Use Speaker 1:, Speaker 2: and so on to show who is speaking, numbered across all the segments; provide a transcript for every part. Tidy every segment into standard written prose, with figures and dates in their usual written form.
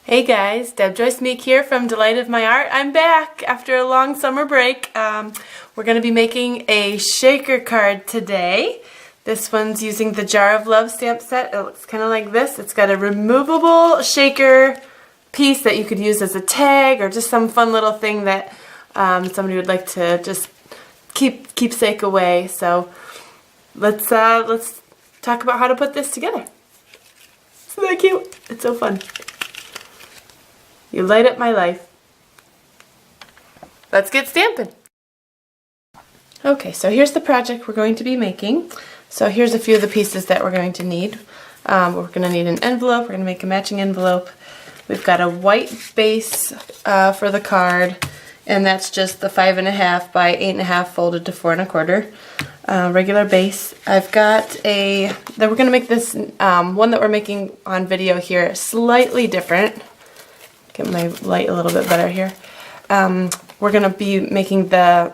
Speaker 1: Hey guys, Deb Joyce Meek here from Delight of My Art. I'm back after a long summer break. We're going to be making a shaker card today. This one's using the Jar of Love stamp set. It looks kind of like this. It's got a removable shaker piece that you could use as a tag or just some fun little thing that somebody would like to just keepsake away. So let's talk about how to put this together. Isn't that cute? It's so fun. You light up my life. Let's get stamping. Okay, so here's the project we're going to be making. So here's a few of the pieces that we're going to need. We're going to need an envelope. We're going to make a matching envelope. We've got a white base for the card, and that's just the 5.5 by 8.5 folded to 4 1/4 regular base. I've got we're going to make this one that we're making on video here slightly different. Get my light a little bit better here. We're going to be making the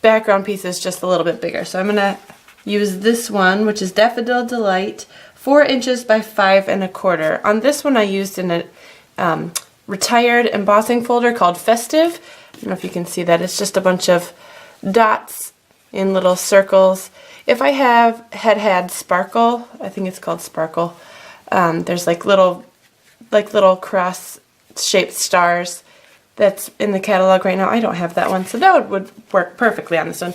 Speaker 1: background pieces just a little bit bigger. So I'm going to use this one, which is Daffodil Delight, 4 inches by 5 1/4. On this one I used in a retired embossing folder called Festive. I don't know if you can see that. It's just a bunch of dots in little circles. If I had sparkle, I think it's called sparkle, there's like little cross-shaped stars that's in the catalog right now. I don't have that one, so that would work perfectly on this one.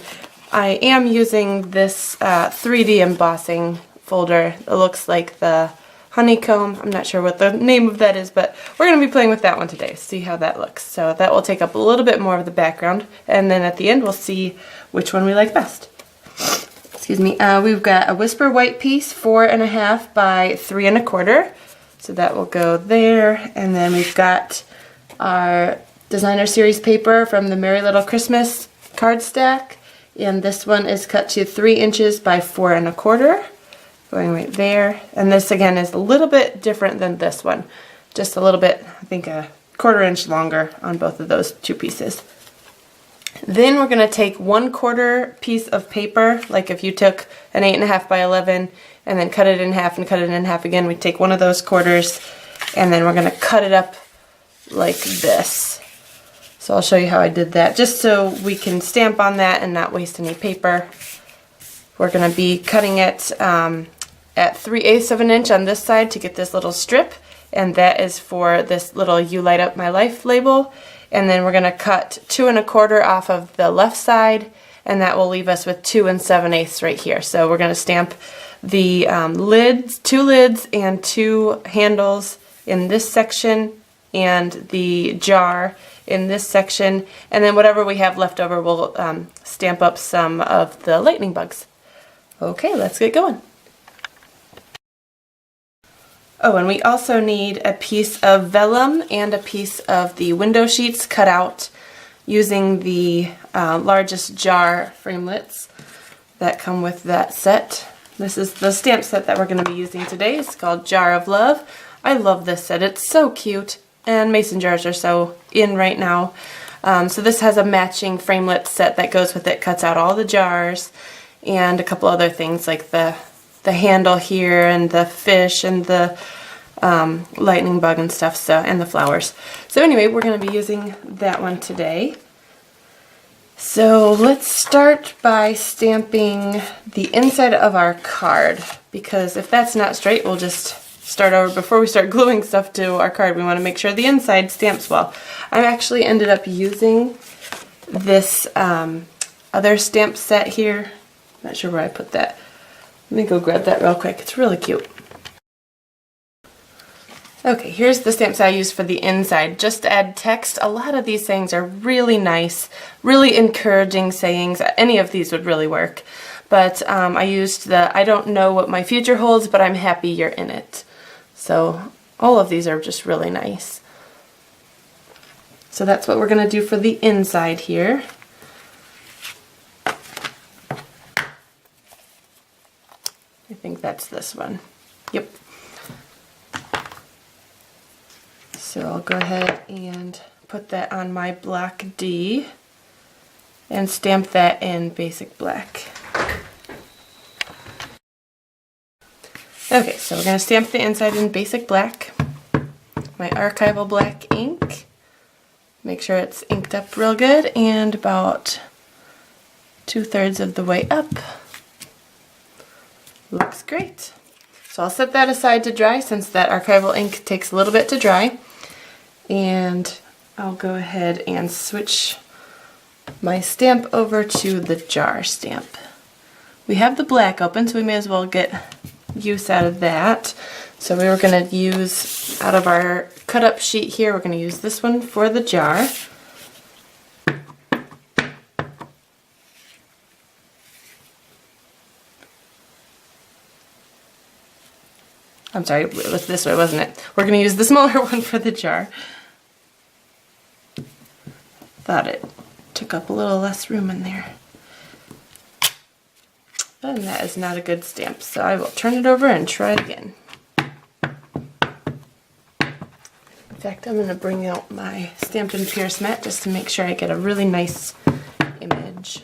Speaker 1: I am using this 3D embossing folder. It looks like the honeycomb. I'm not sure what the name of that is, but we're going to be playing with that one today. See how that looks. So that will take up a little bit more of the background, and then at the end we'll see which one we like best. Excuse me. We've got a Whisper white piece, 4.5 by 3 1/4. So that will go there, and then we've got our designer series paper from the Merry Little Christmas card stack, and this one is cut to 3 inches by 4 1/4, going right there. And this again is a little bit different than this one, just a little bit, I think a 1/4 inch longer on both of those two pieces. Then we're going to take 1/4 piece of paper, like if you took an 8.5 by 11 and then cut it in half and cut it in half again, we take one of those quarters and then we're going to cut it up like this. So I'll show you how I did that, just so we can stamp on that and not waste any paper. We're going to be cutting it at 3/8 of an inch on this side to get this little strip, and that is for this little You Light Up My Life label. And then we're going to cut 2 1/4 off of the left side, and that will leave us with 2 7/8 right here. So we're going to stamp the two lids and 2 handles in this section, and the jar in this section, and then whatever we have left over we'll stamp up some of the lightning bugs. Okay, let's get going. Oh, and we also need a piece of vellum and a piece of the window sheets cut out using the largest jar framelits that come with that set. This is the stamp set that we're going to be using today. It's called Jar of Love. I love this set. It's so cute, and mason jars are so in right now. So this has a matching framelit set that goes with it, cuts out all the jars and a couple other things like the handle here and the fish and the lightning bug and stuff, so, and the flowers. So anyway, we're going to be using that one today. So let's start by stamping the inside of our card, because if that's not straight, we'll just start over. Before we start gluing stuff to our card, we want to make sure the inside stamps well. I actually ended up using this other stamp set here. Not sure where I put that. Let me go grab that real quick. It's really cute. Okay, here's the stamps I used for the inside, just to add text. A lot of these sayings are really nice, really encouraging sayings. Any of these would really work. But I used the I don't know what my future holds, but I'm happy you're in it. So all of these are just really nice. So that's what we're going to do for the inside here. I think that's this one. Yep. So I'll go ahead and put that on my block D and stamp that in basic black. Okay, so we're going to stamp the inside in basic black. my archival black ink. Make sure it's inked up real good and about 2/3 of the way up. Looks great. So I'll set that aside to dry since that archival ink takes a little bit to dry. And I'll go ahead and switch my stamp over to the jar stamp. We have the black open, so we may as well get use out of that. So we were going to use, out of our cut up sheet here, we're going to use this one for the jar. I'm sorry, it was this way, wasn't it? We're going to use the smaller one for the jar. Thought it took up a little less room in there. And that is not a good stamp, so I will turn it over and try it again. In fact, I'm going to bring out my Stampin' Pierce mat just to make sure I get a really nice image.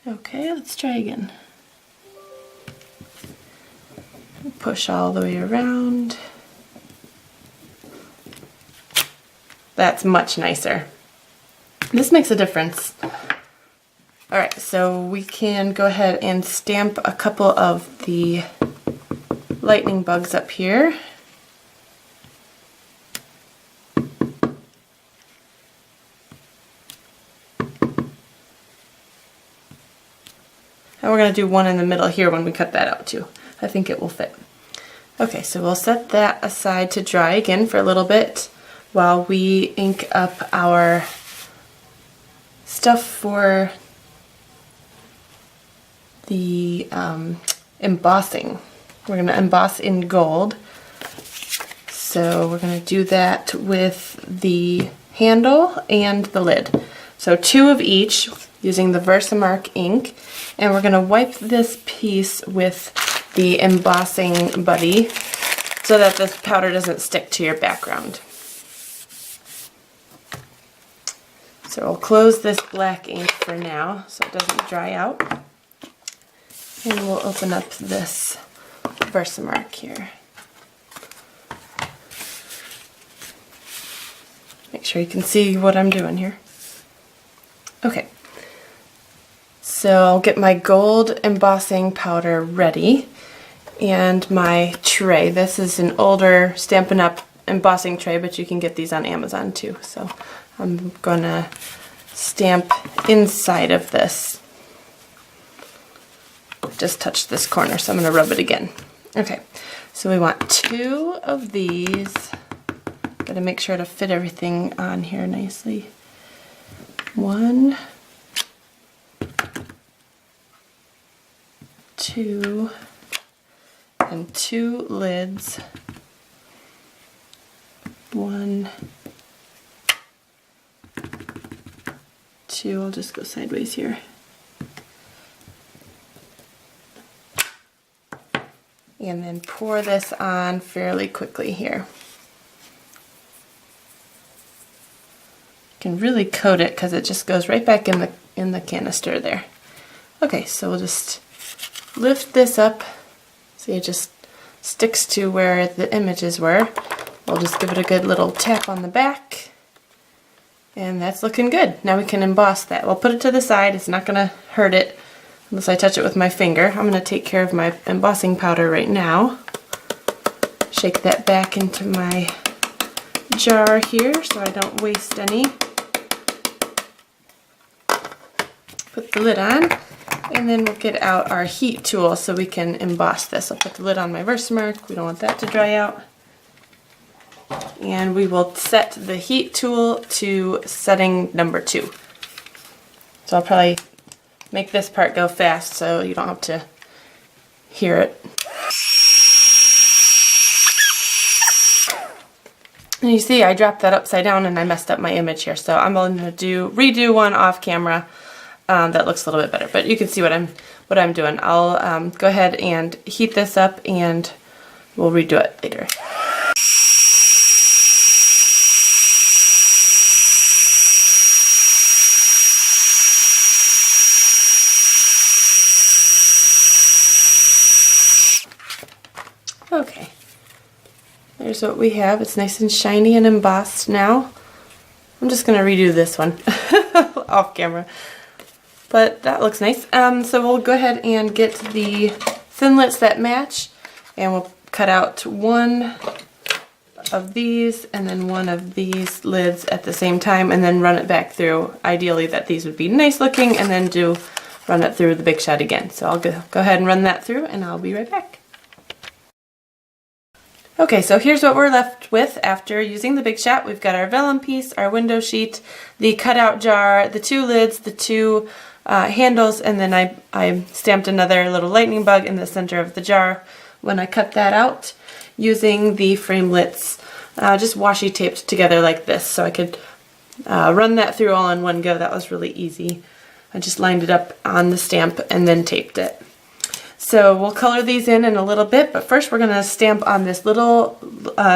Speaker 1: Okay, let's try again. Push all the way around. That's much nicer. This makes a difference. Alright, so we can go ahead and stamp a couple of the lightning bugs up here. And we're going to do one in the middle here when we cut that out too. I think it will fit. Okay, so we'll set that aside to dry again for a little bit while we ink up our stuff for the embossing. We're going to emboss in gold. So we're going to do that with the handle and the lid. So 2 of each using the Versamark ink. And we're going to wipe this piece with the embossing buddy so that the powder doesn't stick to your background. So we'll close this black ink for now so it doesn't dry out. And we'll open up this Versamark here. Make sure you can see what I'm doing here. Okay. So I'll get my gold embossing powder ready and my tray. This is an older Stampin' Up! Embossing tray, but you can get these on Amazon too. So I'm gonna stamp inside of this. Just touched this corner, so I'm gonna rub it again. Okay, so we want 2 of these. Gotta make sure to fit everything on here nicely. 1, 2, and 2 lids. 1, 2, I'll just go sideways here. And then pour this on fairly quickly here. You can really coat it because it just goes right back in the canister there. Okay, so we'll just lift this up so it just sticks to where the images were. We'll just give it a good little tap on the back. And that's looking good. Now we can emboss that. We'll put it to the side. It's not going to hurt it unless I touch it with my finger. I'm going to take care of my embossing powder right now. Shake that back into my jar here so I don't waste any. Put the lid on, and then we'll get out our heat tool so we can emboss this. I'll put the lid on my Versamark. We don't want that to dry out. And we will set the heat tool to setting number 2. So I'll probably make this part go fast so you don't have to hear it. And you see I dropped that upside down and I messed up my image here. So I'm going to redo one off camera that looks a little bit better. But you can see what I'm doing. I'll go ahead and heat this up and we'll redo it later. Okay, there's what we have. It's nice and shiny and embossed now. I'm just going to redo this one off camera. But that looks nice. So we'll go ahead and get the Framelits that match, and we'll cut out one of these and then one of these lids at the same time, and then run it back through. Ideally that these would be nice looking, and then run it through the Big Shot again. So I'll go ahead and run that through, and I'll be right back. Okay, so here's what we're left with after using the Big Shot. We've got our vellum piece, our window sheet, the cutout jar, the two lids, the two handles, and then I stamped another little lightning bug in the center of the jar when I cut that out using the Framelits, just washi taped together like this, so I could run that through all in one go. That was really easy. I just lined it up on the stamp and then taped it. So we'll color these in a little bit, but first we're going to stamp on this little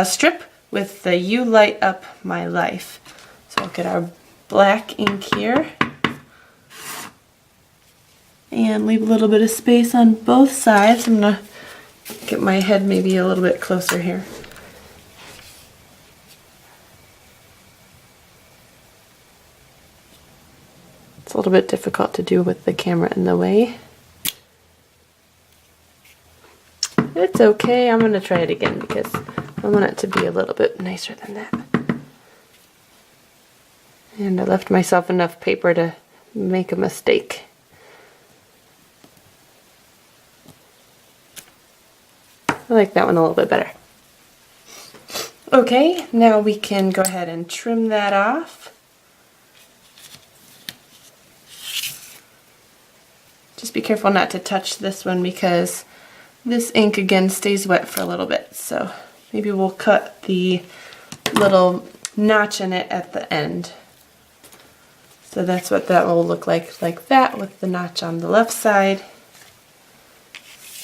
Speaker 1: strip with the You Light Up My Life. So we'll get our black ink here and leave a little bit of space on both sides. I'm going to get my head maybe a little bit closer here. It's a little bit difficult to do with the camera in the way. It's okay, I'm going to try it again because I want it to be a little bit nicer than that. And I left myself enough paper to make a mistake. I like that one a little bit better. Okay, now we can go ahead and trim that off. Just be careful not to touch this one because this ink again stays wet for a little bit. So maybe we'll cut the little notch in it at the end. So that's what that will look like that with the notch on the left side.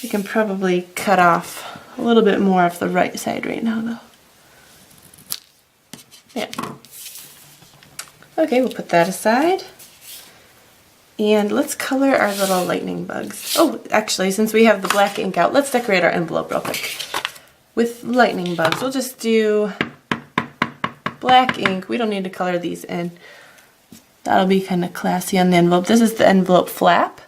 Speaker 1: You can probably cut off a little bit more of the right side right now though. Yeah. Okay, we'll put that aside. And let's color our little lightning bugs. Oh, actually, since we have the black ink out, let's decorate our envelope real quick. With lightning bugs, we'll just do black ink. We don't need to color these in. That'll be kind of classy on the envelope. This is the envelope flap.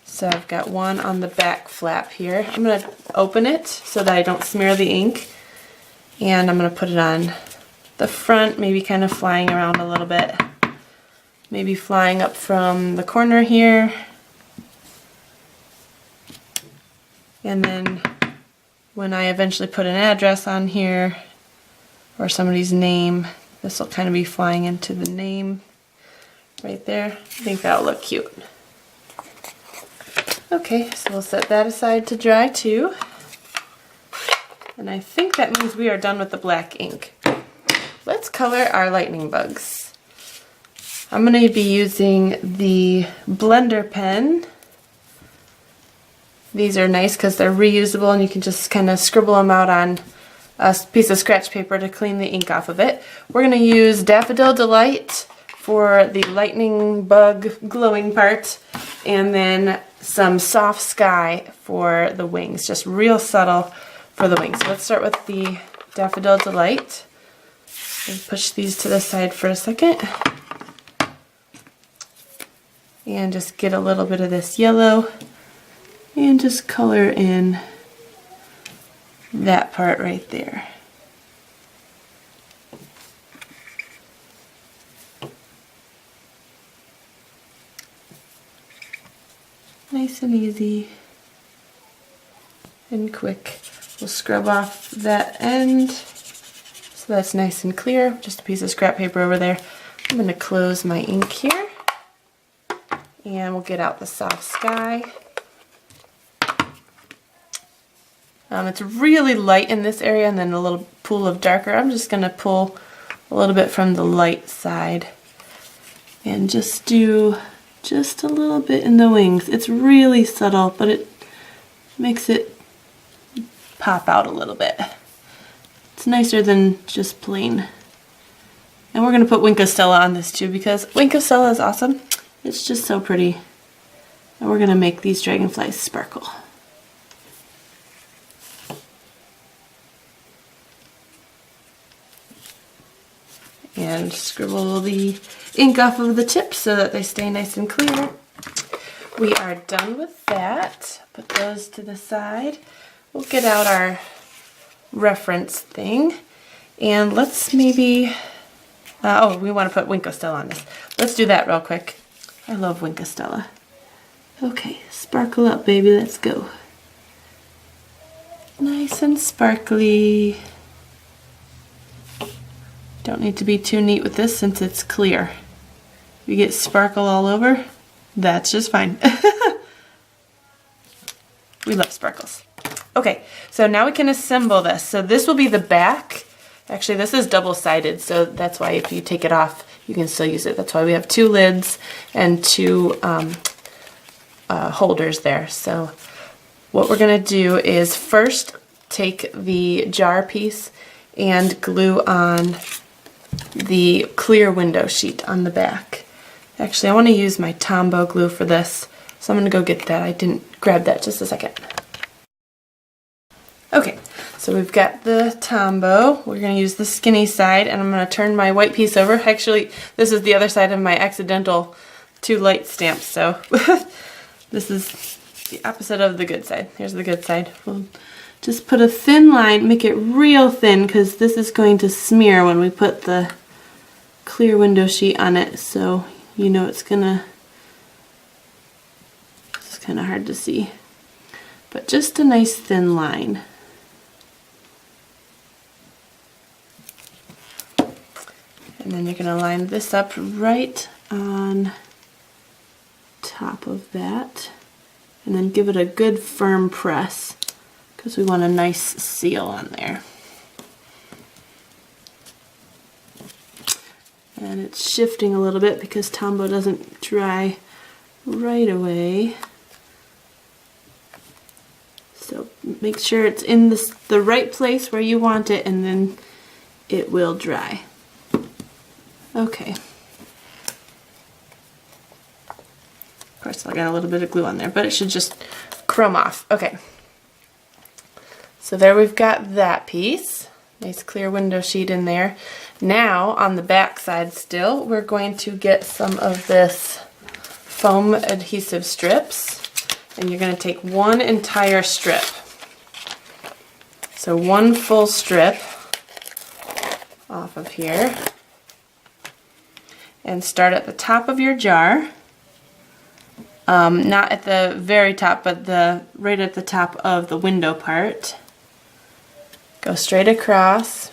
Speaker 1: So I've got one on the back flap here. I'm going to open it so that I don't smear the ink. And I'm going to put it on the front, maybe kind of flying around a little bit. Maybe flying up from the corner here. And then when I eventually put an address on here or somebody's name, this will kind of be flying into the name right there. I think that'll look cute. Okay, so we'll set that aside to dry too. And I think that means we are done with the black ink. Let's color our lightning bugs. I'm going to be using the blender pen. These are nice because they're reusable and you can just kind of scribble them out on a piece of scratch paper to clean the ink off of it. We're going to use Daffodil Delight for the lightning bug glowing part, and then some Soft Sky for the wings, just real subtle for the wings. So let's start with the Daffodil Delight. And push these to the side for a second. And just get a little bit of this yellow and just color in that part right there. Nice and easy and quick. We'll scrub off that end so that's nice and clear. Just a piece of scrap paper over there. I'm going to close my ink here. And we'll get out the Soft Sky. It's really light in this area and then a little pool of darker. I'm just going to pull a little bit from the light side and just do just a little bit in the wings. It's really subtle, but it makes it pop out a little bit. It's nicer than just plain. And we're going to put Wink of Stella on this too because Wink of Stella is awesome. It's just so pretty. And we're going to make these dragonflies sparkle. and scribble the ink off of the tips so that they stay nice and clear. We are done with that. Put those to the side. We'll get out our reference thing, and let's maybe, oh, we want to put Wink of Stella on this. Let's do that real quick. I love Wink of Stella. Okay, sparkle up, baby, let's go. Nice and sparkly. Don't need to be too neat with this since it's clear. If you get sparkle all over, that's just fine. We love sparkles. Okay, so now we can assemble this. So this will be the back. Actually, this is double-sided, so that's why if you take it off, you can still use it. That's why we have 2 lids and 2 holders there. So what we're gonna do is first take the jar piece and glue on the clear window sheet on the back. Actually, I want to use my Tombow glue for this, so I'm going to go get that. I didn't grab that, just a second. Okay, so we've got the Tombow. We're going to use the skinny side, and I'm going to turn my white piece over. Actually, this is the other side of my accidental 2 light stamps, so this is the opposite of the good side. Here's the good side. We'll just put a thin line, make it real thin, because this is going to smear when we put the clear window sheet on it, so you know it's kind of hard to see. But just a nice thin line. And then you're going to line this up right on top of that. And then give it a good firm press, because we want a nice seal on there. And it's shifting a little bit because Tombow doesn't dry right away. So make sure it's in the right place where you want it, and then it will dry. Okay. Of course, I got a little bit of glue on there, but it should just crumb off. Okay. So there we've got that piece. Nice clear window sheet in there. Now, on the back side still, we're going to get some of this foam adhesive strips, and you're going to take 1 entire strip. So 1 full strip off of here, and start at the top of your jar. Not at the very top, but right at the top of the window part. Go straight across.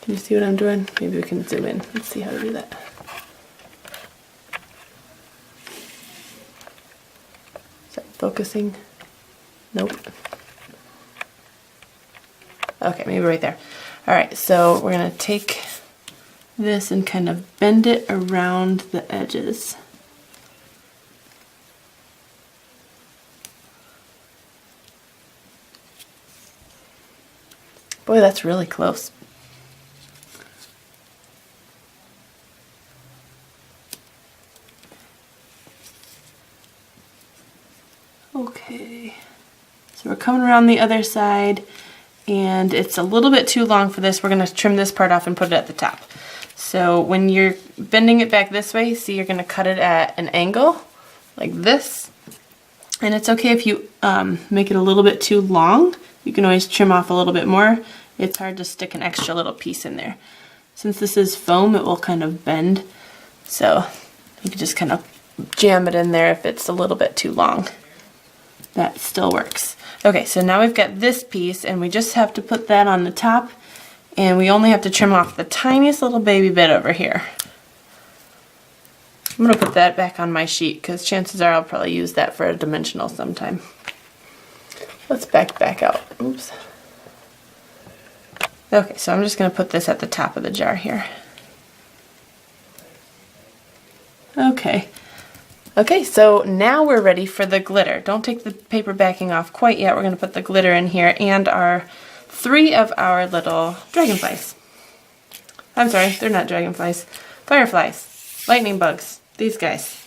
Speaker 1: Can you see what I'm doing? Maybe we can zoom in. Let's see how to do that. Is that focusing? Nope. Okay, maybe right there. Alright, so we're going to take this and kind of bend it around the edges. Boy, that's really close. Okay, so we're coming around the other side, and it's a little bit too long for this. We're going to trim this part off and put it at the top. So when you're bending it back this way, see, you're going to cut it at an angle like this. And it's okay if you make it a little bit too long. You can always trim off a little bit more. It's hard to stick an extra little piece in there. Since this is foam, it will kind of bend. So you can just kind of jam it in there if it's a little bit too long. That still works. Okay, so now we've got this piece, and we just have to put that on the top, and we only have to trim off the tiniest little baby bit over here. I'm going to put that back on my sheet because chances are I'll probably use that for a dimensional sometime. Let's back out. Oops. Okay, so I'm just going to put this at the top of the jar here. Okay. Okay, so now we're ready for the glitter. Don't take the paper backing off quite yet. We're going to put the glitter in here and our 3 of our little dragonflies. I'm sorry, they're not dragonflies. Fireflies. Lightning bugs. These guys.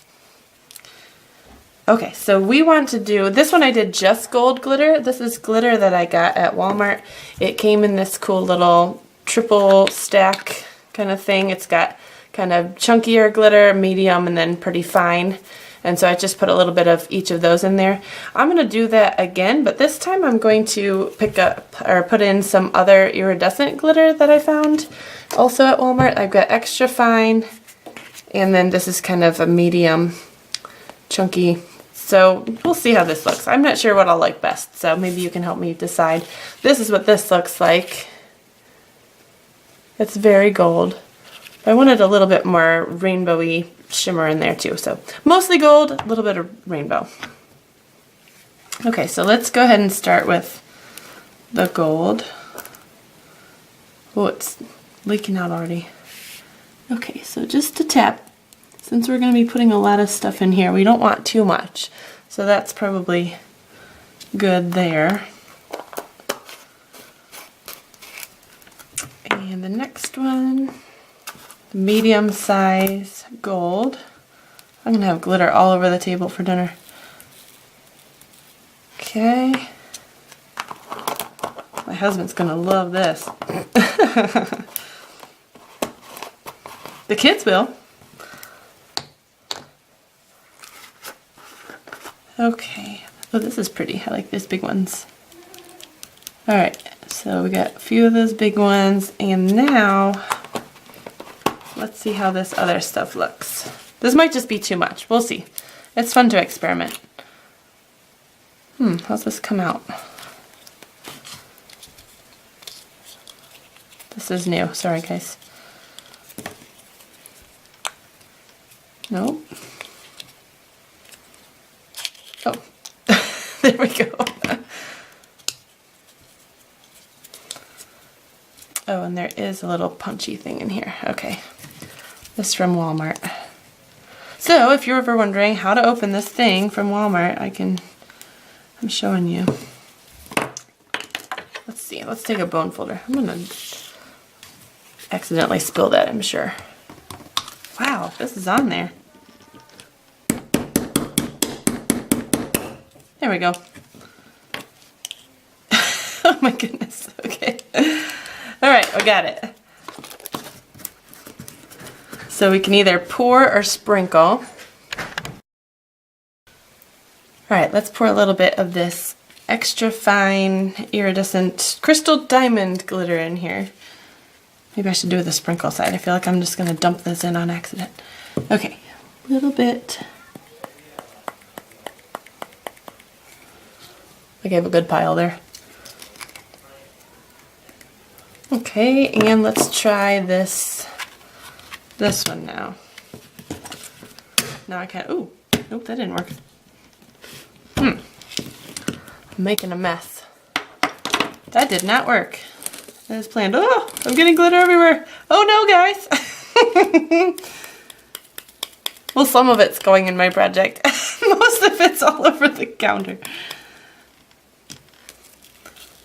Speaker 1: Okay, so we want to do, this one I did just gold glitter. This is glitter that I got at Walmart. It came in this cool little triple stack kind of thing. It's got kind of chunkier glitter, medium, and then pretty fine. And so I just put a little bit of each of those in there. I'm going to do that again, but this time I'm going to pick up or put in some other iridescent glitter that I found also at Walmart. I've got extra fine, and then this is kind of a medium, chunky. So we'll see how this looks. I'm not sure what I'll like best, so maybe you can help me decide. This is what this looks like. It's very gold. I wanted a little bit more rainbowy shimmer in there too, so mostly gold, a little bit of rainbow. Okay, so let's go ahead and start with the gold. Oh, it's leaking out already. Okay, so just a tap. Since we're going to be putting a lot of stuff in here, we don't want too much. So that's probably good there. And the next one, medium size gold. I'm going to have glitter all over the table for dinner. Okay. My husband's going to love this. The kids will. Okay. Oh, this is pretty. I like these big ones. Alright, so we got a few of those big ones, and now let's see how this other stuff looks. This might just be too much. We'll see. It's fun to experiment. How's this come out? This is new. Sorry, guys. Nope. Oh, there we go. Oh, and there is a little punchy thing in here. Okay. This is from Walmart. So, if you're ever wondering how to open this thing from Walmart, I'm showing you. Let's see. Let's take a bone folder. I'm gonna accidentally spill that, I'm sure. Wow, this is on there. There we go. Oh my goodness. Okay. Alright, I got it. So we can either pour or sprinkle. Alright, let's pour a little bit of this extra fine iridescent crystal diamond glitter in here. Maybe I should do the sprinkle side. I feel like I'm just going to dump this in on accident. Okay, a little bit. I gave a good pile there. Okay, and let's try this one now. Now I can't, ooh, nope, that didn't work. I'm making a mess. That did not work. As planned. Oh, I'm getting glitter everywhere. Oh no, guys. Well, some of it's going in my project. Most of it's all over the counter.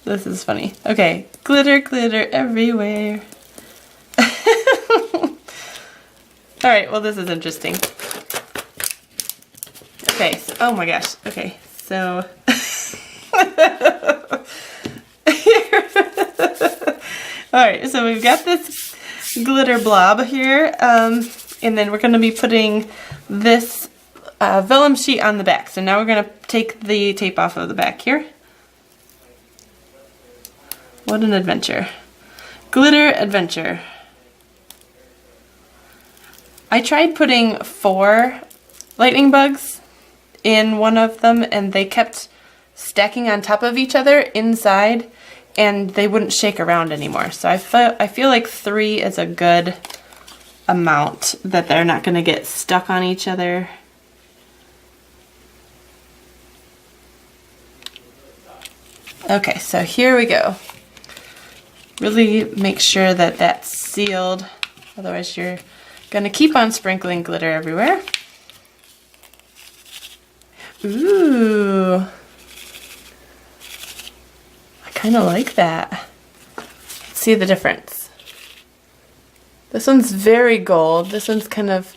Speaker 1: This is funny. Okay, glitter, glitter everywhere. Alright, well this is interesting. Okay, so, oh my gosh. Okay, so... Alright, so we've got this glitter blob here, and then we're going to be putting this vellum sheet on the back. So now we're going to take the tape off of the back here. What an adventure. Glitter adventure. I tried putting 4 lightning bugs in one of them, and they kept stacking on top of each other inside, and they wouldn't shake around anymore. So I feel like 3 is a good amount that they're not going to get stuck on each other. Okay, so here we go. Really make sure that that's sealed, otherwise you're going to keep on sprinkling glitter everywhere. Ooh. I kind of like that. Let's see the difference. This one's very gold. This one's kind of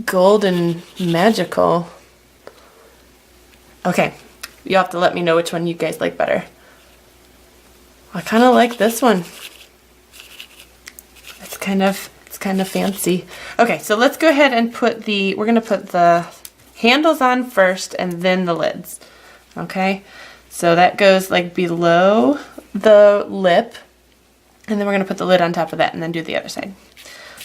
Speaker 1: gold and magical. Okay, you'll have to let me know which one you guys like better. I kind of like this one. It's kind of fancy. Okay, so let's go ahead and we're gonna put the handles on first and then the lids. Okay, so that goes like below the lip, and then we're gonna put the lid on top of that and then do the other side.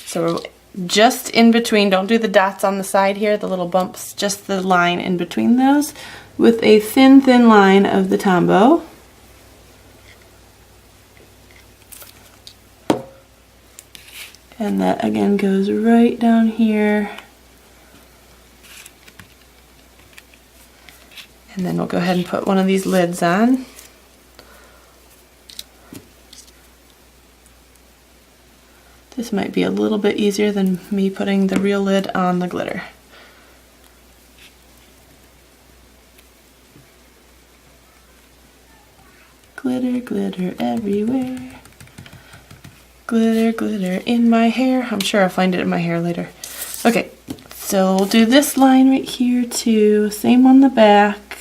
Speaker 1: So just in between, don't do the dots on the side here, the little bumps, just the line in between those with a thin line of the Tombow. And that again goes right down here. And then we'll go ahead and put one of these lids on. This might be a little bit easier than me putting the real lid on the glitter. Glitter, glitter everywhere. Glitter, glitter in my hair. I'm sure I'll find it in my hair later. Okay, so we'll do this line right here too. Same on the back.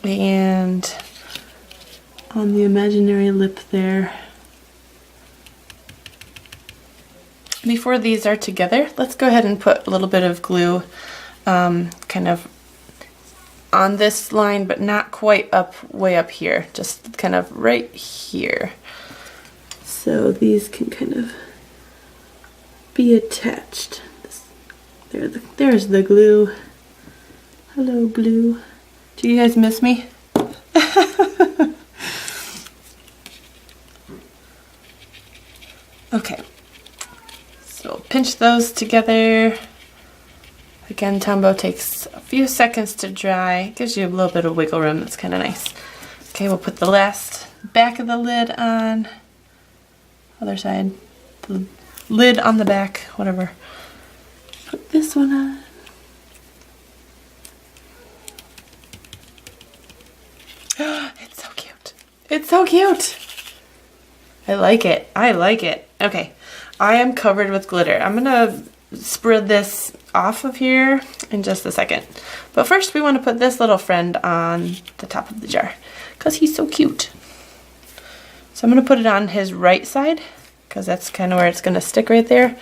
Speaker 1: And on the imaginary lip there. Before these are together, let's go ahead and put a little bit of glue kind of on this line, but not quite way up here, just kind of right here. So these can kind of be attached. There's the glue. Hello, glue. Do you guys miss me? Okay. So pinch those together. Again, Tombow takes a few seconds to dry. Gives you a little bit of wiggle room. That's kind of nice. Okay, we'll put the last back of the lid on. Other side. The lid on the back, whatever. Put this one on. It's so cute. It's so cute. I like it. I like it. Okay. I am covered with glitter. I'm gonna spread this off of here in just a second. But first we want to put this little friend on the top of the jar because he's so cute. So I'm gonna put it on his right side because that's kind of where it's gonna stick right there.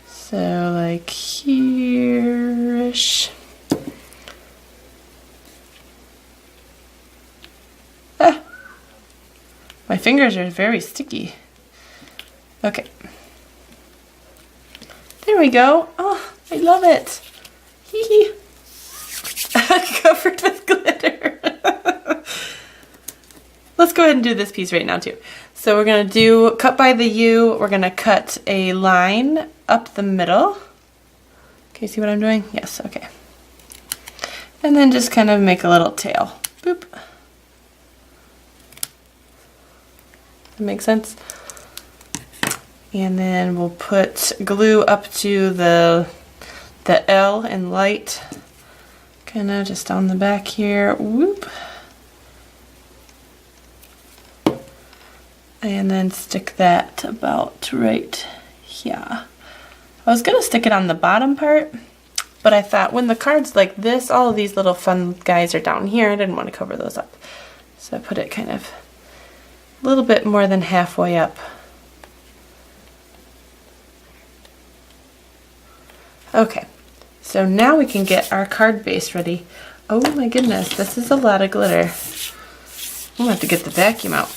Speaker 1: So like here-ish. Ah, my fingers are very sticky. Okay. There we go. Oh, I love it. Hee hee. Covered with glitter. Let's go ahead and do this piece right now too. So we're going to cut by the U. We're going to cut a line up the middle. Okay, see what I'm doing? Yes, okay. And then just kind of make a little tail. Boop. That makes sense? And then we'll put glue up to the L in light, kind of just on the back here. Whoop. And then stick that about right here. I was going to stick it on the bottom part, but I thought when the card's like this, all of these little fun guys are down here. I didn't want to cover those up. So I put it kind of a little bit more than halfway up. Okay, so now we can get our card base ready. Oh my goodness, this is a lot of glitter. I'm gonna have to get the vacuum out.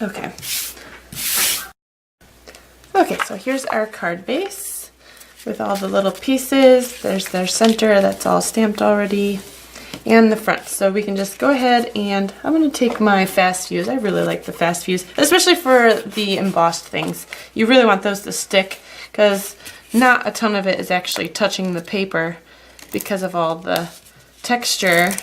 Speaker 1: Okay. Okay, so here's our card base with all the little pieces. There's their center, that's all stamped already, and the front. So we can just go ahead and I'm gonna take my fast fuse. I really like the fast fuse, especially for the embossed things. You really want those to stick because not a ton of it is actually touching the paper because of all the texture.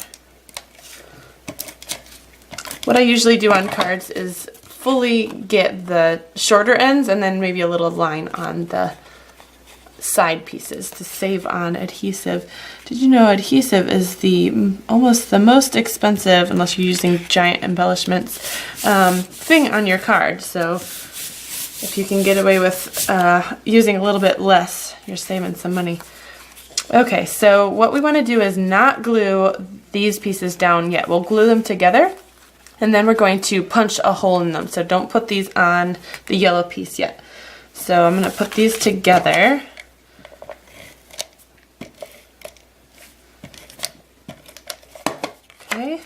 Speaker 1: What I usually do on cards is fully get the shorter ends and then maybe a little line on the side pieces to save on adhesive. Did you know adhesive is almost the most expensive, unless you're using giant embellishments, thing on your card. So if you can get away with using a little bit less, you're saving some money. Okay, so what we want to do is not glue these pieces down yet. We'll glue them together And then we're going to punch a hole in them. So don't put these on the yellow piece yet. So I'm going to put these together. Okay.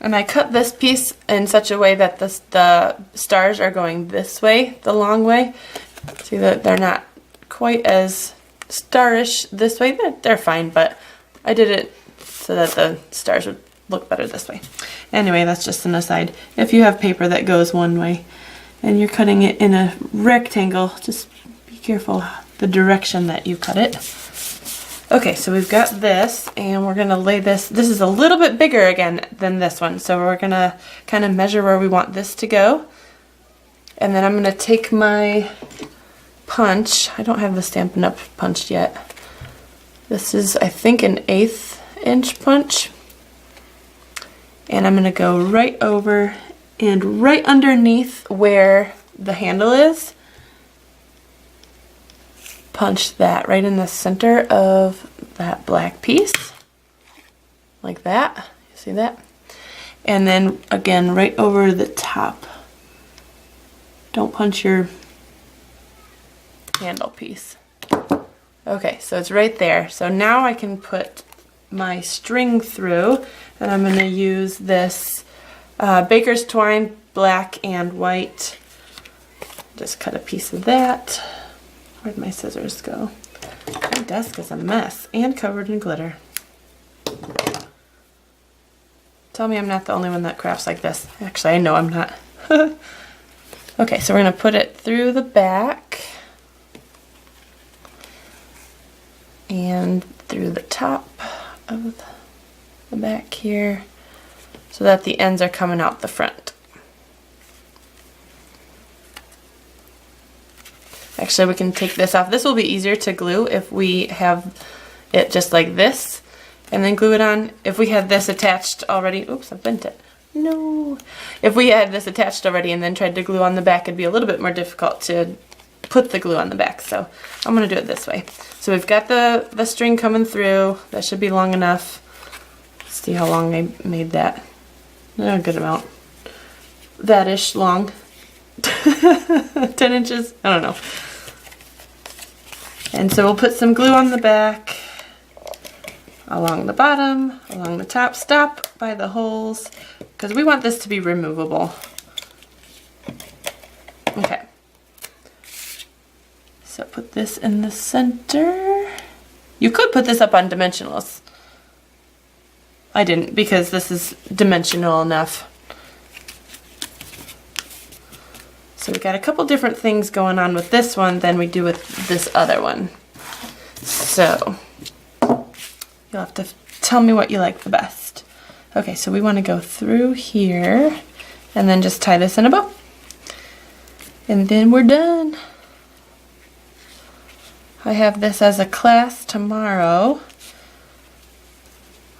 Speaker 1: And I cut this piece in such a way that the stars are going this way, the long way. See that they're not quite as starish this way. They're fine, but I did it so that the stars would look better this way. Anyway, that's just an aside. If you have paper that goes one way and you're cutting it in a rectangle, just be careful the direction that you cut it. Okay, so we've got this, and we're gonna lay this. This is a little bit bigger again than this one, so we're gonna kind of measure where we want this to go. And then I'm gonna take my punch. I don't have the Stampin' Up! Punched yet. This is, I think, an 1/8 inch punch. And I'm gonna go right over and right underneath where the handle is. Punch that right in the center of that black piece, like that. You see that? And then again, right over the top. Don't punch your handle piece. Okay, so it's right there. So now I can put my string through, and I'm going to use this baker's twine, black and white. Just cut a piece of that. Where'd my scissors go? My desk is a mess and covered in glitter. Tell me I'm not the only one that crafts like this. Actually, I know I'm not. Okay, so we're going to put it through the back and through the top of the back here so that the ends are coming out the front. Actually, we can take this off. This will be easier to glue if we have it just like this and then glue it on. If we had this attached already, oops, I bent it. No. If we had this attached already and then tried to glue on the back, it'd be a little bit more difficult to put the glue on the back. So I'm going to do it this way. So we've got the string coming through. That should be long enough. Let's see how long I made that. A good amount. That-ish long. 10 inches? I don't know. And so we'll put some glue on the back, along the bottom, along the top. Stop by the holes, because we want this to be removable. Okay. So put this in the center. You could put this up on dimensionals. I didn't, because this is dimensional enough. So we got a couple different things going on with this one than we do with this other one. So you'll have to tell me what you like the best. Okay, so we want to go through here and then just tie this in a bow. And then we're done. I have this as a class tomorrow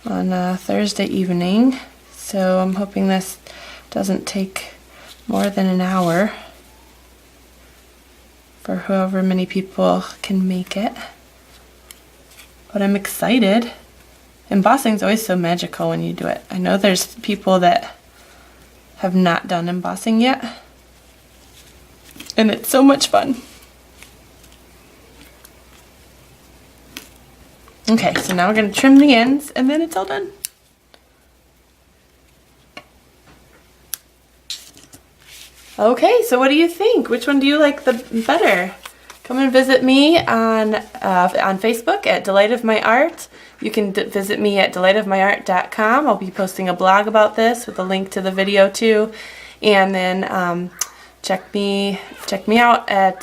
Speaker 1: on Thursday evening. So I'm hoping this doesn't take more than an hour for however many people can make it. But I'm excited. Embossing is always so magical when you do it. I know there's people that have not done embossing yet, and it's so much fun. Okay, so now we're going to trim the ends, and then it's all done. Okay, so what do you think? Which one do you like the better? Come and visit me on Facebook at Delight of My Art. You can visit me at delightofmyart.com. I'll be posting a blog about this with a link to the video too. And then check me out at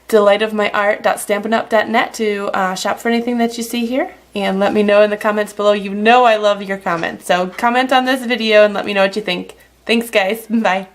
Speaker 1: delightofmyart.stampinup.net to shop for anything that you see here. And let me know in the comments below. You know I love your comments. So comment on this video and let me know what you think. Thanks guys. Bye.